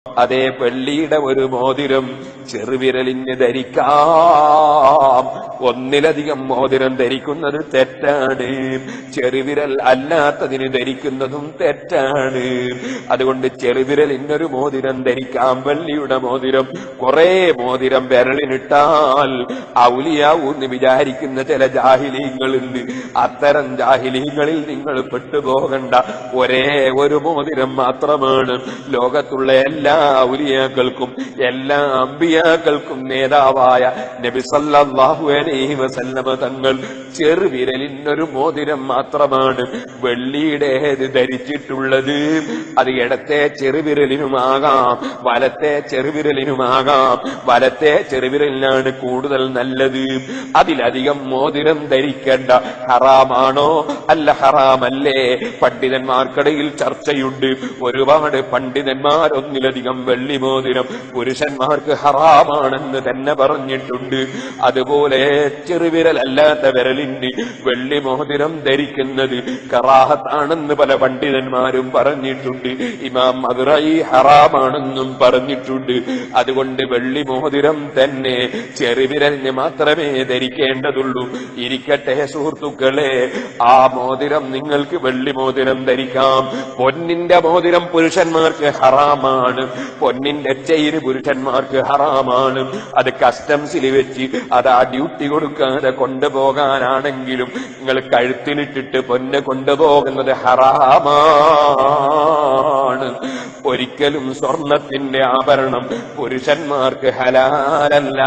അതേ വെള്ളിയുടെ ഒരു മോതിരം ചെറുവിരലിന് ധരിക്കാം. ഒന്നിലധികം മോതിരം ധരിക്കുന്നത് തെറ്റാണ്. ചെറുവിരൽ അല്ലാത്തതിന് ധരിക്കുന്നതും തെറ്റാണ്. അതുകൊണ്ട് ചെറുവിരലിനൊരു മോതിരം ധരിക്കാം, വെള്ളിയുടെ മോതിരം. കുറെ മോതിരം വിരലിനിട്ടാൽ ഔലിയാവൂന്ന് വിചാരിക്കുന്ന ചില ജാഹിലീങ്ങളുണ്ട്. അത്തരം ജാഹിലീങ്ങളിൽ നിങ്ങൾ പെട്ടുപോകണ്ട. ഒരേ ഒരു മോതിരം മാത്രമാണ് ലോകത്തുള്ള എല്ലാ ഔലിയാക്കൾക്കും എല്ലാ അമ്പിയാക്കൾക്കും നേതാവായ നബി സല്ലല്ലാഹു അലൈഹി വസല്ലമ തങ്ങൾ ചെറുവിരലിനൊരു മോതിരം മാത്രമാണ് വെള്ളിയുടേത് ധരിച്ചിട്ടുള്ളത്. അത് ഇടത്തെ ചെറുവിരലിനുമാകാം, വലത്തെ ചെറുവിരലിനുമാകാം. വലത്തെ ചെറുവിരലിനാണ് കൂടുതൽ നല്ലത്. അതിലധികം മോതിരം ധരിക്കേണ്ട. ഹറാമാണോ അല്ല ഹറാമല്ലേ? പണ്ഡിതന്മാർക്കിടയിൽ ചർച്ചയുണ്ട്. ഒരുപാട് പണ്ഡിതന്മാർ ഒന്നിലധികം വെള്ളി മോതിരം പുരുഷന്മാർക്ക് ഹറാമാണെന്ന് തന്നെ പറഞ്ഞിട്ടുണ്ട്. അതുപോലെ ചെറുവിരൽ അല്ലാത്ത വിരലിന് വെള്ളി മോതിരം ധരിക്കുന്നത് കറാഹത്താണെന്ന് പല പണ്ഡിതന്മാരും പറഞ്ഞിട്ടുണ്ട്. ഇമാം മദ്റഈ ഹറാമാണെന്നും പറഞ്ഞിട്ടുണ്ട്. അതുകൊണ്ട് വെള്ളി മോതിരം തന്നെ ചെറുവിരലിന് മാത്രമേ ധരിക്കേണ്ടതുള്ളൂ. ഇരിക്കട്ടെ സുഹൃത്തുക്കളെ, ആ മോതിരം നിങ്ങൾക്ക് വെള്ളി മോതിരം ധരിക്കാം. പൊന്നിന്റെ മോതിരം പുരുഷന്മാർക്ക് ഹറാമാണ്. പൊന്നിന്റെ ചെയിന് പുരുഷന്മാർക്ക് ഹറാമാണ്. അത് കസ്റ്റംസിൽ വെച്ച് അത് ആ ഡ്യൂട്ടി കൊടുക്കാതെ കൊണ്ടുപോകാനാണെങ്കിലും നിങ്ങൾ കഴുത്തിലിട്ടിട്ട് പൊന്ന് കൊണ്ടുപോകുന്നത് ഹറാമാണ്. ഒരിക്കലും സ്വർണത്തിന്റെ ആഭരണം പുരുഷന്മാർക്ക് ഹലാലല്ല.